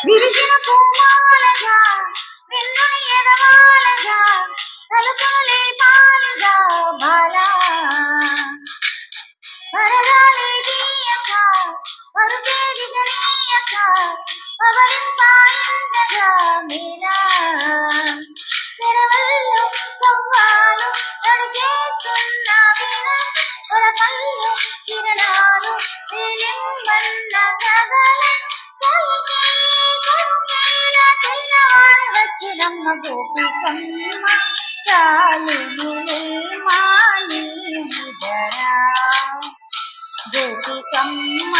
విరిసిన పూమాలగా వెన్నుని ఎదవాలగా తలుపులు లేపాలుగా బాలా పరగాలి తీయక పరుగేది గనీయక పవలింపాయిందగా మీరా తెరవల్లో కవ్వాలు తడిచేస్తున్న వీణ కొడపల్లో కిరణాలు తేలింబన్న కగల తెల్లవారు వచ్చినమ్మ గోపికమ్మ చాలునులే మాలి గోపికమ్మ